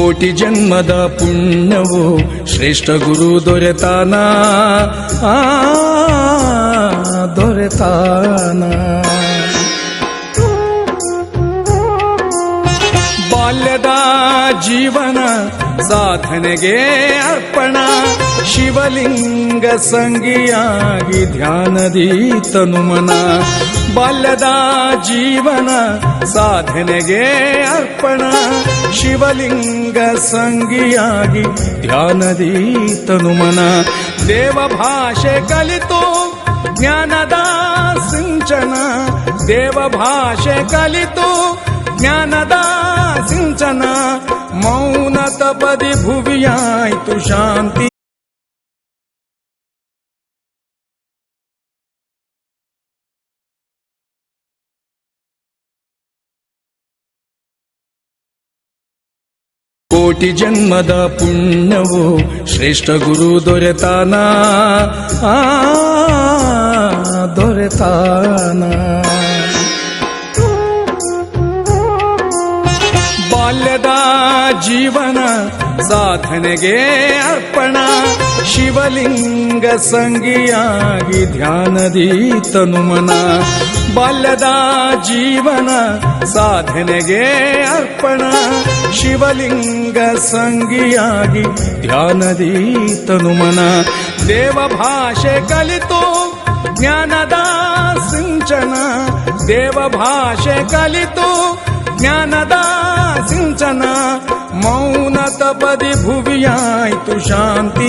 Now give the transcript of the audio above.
ಕೋಟಿ ಜನ್ಮದ ಪುಣ್ಯವು ಶ್ರೇಷ್ಠ ಗುರು ದೊರೆತಾನ ದೊರೆತಾನ ಬಾಲ್ಯದ ಜೀವನ ಸಾಧನೆಗೆ ಅರ್ಪಣ ಶಿವಲಿಂಗ ಸಂಗಿಯಾಗಿ ಧ್ಯಾನದಿ ತನುಮನ ಬಾಲ್ಯದ ಜೀವನ ಸಾಧನೆಗೆ ಅರ್ಪಣ ಶಿವಲಿಂಗ ಸಂಗಿಯಾಗಿ ಧ್ಯಾನದಿ ತನುಮನ ದೇವ ಭಾಷೆ ಕಲಿತು ಜ್ಞಾನದ ಸಿಂಚನ ದೇವ ಭಾಷೆ ಕಲಿತು ಜ್ಞಾನದ ಸಿಂಚನ ಮೌನ ತಪದಿ ಭುವಿಯಾಯ್ತು ಶಾಂತಿ ಕೋಟಿ ಜನ್ಮದ ಪುಣ್ಯವು ಶ್ರೇಷ್ಠ ಗುರು ದೊರೆತಾನ ದೊರೆತಾನ ಬಾಲ್ಯದ ಜೀವನ ಸಾಧನೆಗೆ ಅರ್ಪಣ ಶಿವಲಿಂಗ ಸಂಗಿಯಾಗಿ ಧ್ಯಾನದಿ ತನುಮನ ಬಾಲ್ಯದ ಜೀವನ ಸಾಧನೆಗೆ ಅರ್ಪಣ ಶಿವಲಿಂಗ ಸಂಗಿಯಾಗಿ ಧ್ಯಾನದಿ ತನುಮನ ದೇವ ಭಾಷೆ ಕಲಿತು ಜ್ಞಾನದ ಸಿಂಚನ ದೇವ ಭಾಷೆ ಕಲಿತು ಜ್ಞಾನದ ಸಿಂಚನ ಮೌನ ತಪದಿ ಭುವಿಯಾಯ್ತು ಶಾಂತಿ